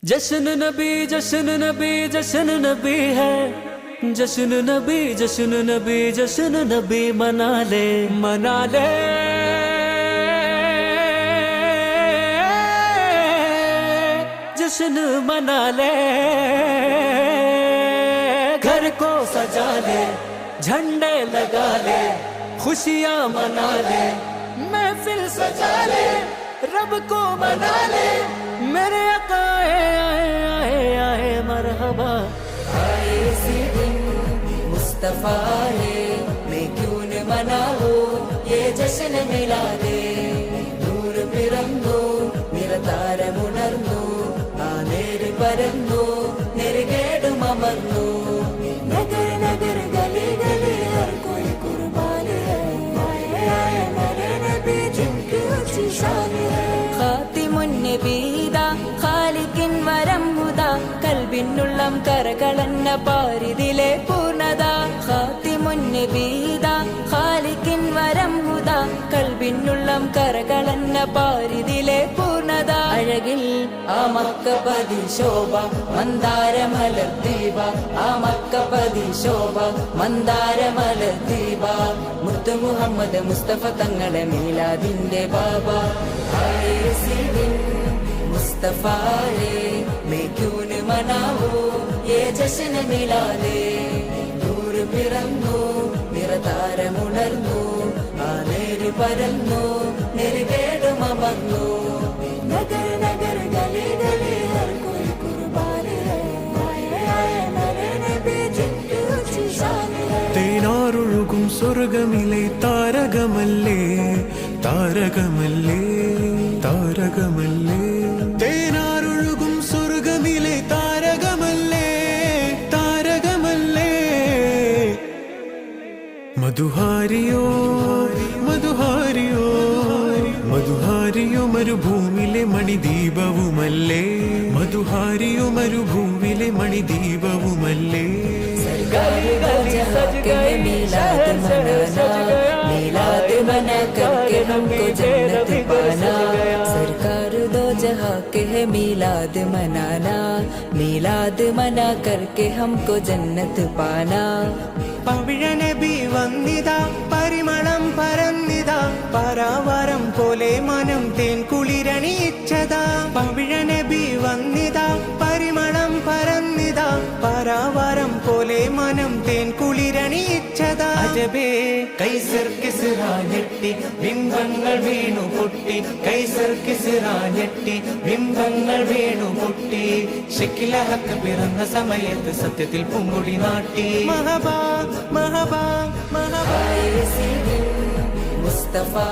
जश्न नबी जश्न नबी जश्न नबी है, जश्न नबी जश्न नबी जश्न नबी मना ले मना ले। जश्न मना ले, घर को सजा ले, झंडे लगा ले, खुशियाँ मना ले, महफिल सजा ले, रब को मना ले। मेरे आका आए आए आए मरहबा। आए इसी दिन मुस्तफा है, मैं क्यों न मनाऊं ये जश्न मिला दे। നൂറ് പിറന്നു നിറതാരമുണർന്നു, ആ നേര് പരന്നു നെറുകേടും അമർന്നു। നഗർ നഗർ ഗലി ഗലി ഹർ കോയി കുർബാൻ ഹൈ, ആए आए मेरे नबी जिनकी ऊंची शान है। ഖാതിമുൻ നബീദാ ഖാലിഖിൻ വരം ഹുദാ, കൽബിനുള്ളം കരകളന്ന പാരിതിലെ പൂർണ്ണത। ഖാതിമുൻ നബീദാ ഖാലിഖിൻ വരം ഹുദാ, കൽബിനുള്ളം കരകളന്ന പാരിതിലെ പൂർണ്ണത। അഴകിൽ ആ മക്കപതി ശോഭ മന്ദാരമലർ ദീപ, ആ മക്കപതി ശോഭ മന്ദാരമലർ ദീപ। മുത്തു മുഹമ്മദ് മുസ്തഫ തങ്ങളെ മീലാദിന്റെ ബാബ। ആए इसी दिन मुस्तफा है, मैं क्यों न मनाऊं ये जश्न मिला दे। നൂറ് പിറന്നു നിറതാരമുണർന്നു, ആ നേര് പരന്നു നെറുകേടും അമർന്നു। നഗർ നഗർ ഗലി ഗലി ഹർ കോയി കുർബാൻ ഹൈ, ആए आए मेरे नबी जिनकी ऊंची शान है। തേനാറൊഴുകും സ്വർഗമിലെ താരകമല്ലേ താരകമല്ലേ താരകമല്ലേ, തേനാറൊഴുകും സ്വർഗമിലെ താരകമല്ലേ താരകമല്ലേ। മധുഹാരിയോ മധുഹാരിയോ മധുഹാരിയോ മരുഭൂമിലെ മണിദീപവുമല്ലേ, മധുഹാരിയോ മരുഭൂമിലെ മണിദീപവുമല്ലേ। मीलाद मना करके हमको जन्नत पाना। सरकार दो जहाँ के है मीलाद मनाना, मीलाद मना करके हमको जन्नत पाना। പവിഴനബി വന്നിതാ പരിമളം പരന്നിതാ, പരാവാരം പോലെ മനം തേൻ കുളിരണിയിച്ചതാ। പവിഴനബി വന്നിതാ പരിമളം പരന്നിതാ, പരാവാരം പോലെ മനം തേൻ കുളിരണിയിച്ചതാ। അജബേ കൈസർ കിസ്റാ ഞെട്ടി ബിംബങ്ങൾ വീണു പൊട്ടി, കൈസർ കിസ്റാ ഞെട്ടി ബിംബങ്ങൾ വീണു പൊട്ടി। ശിഖിലഹക്ക് പിറന്ന സമയത്ത് സത്യത്തിൽ പൂങ്കൊടി നാട്ടി। മഹബാ മഹബാ മഹബാ। आए इसी दिन मुस्तफा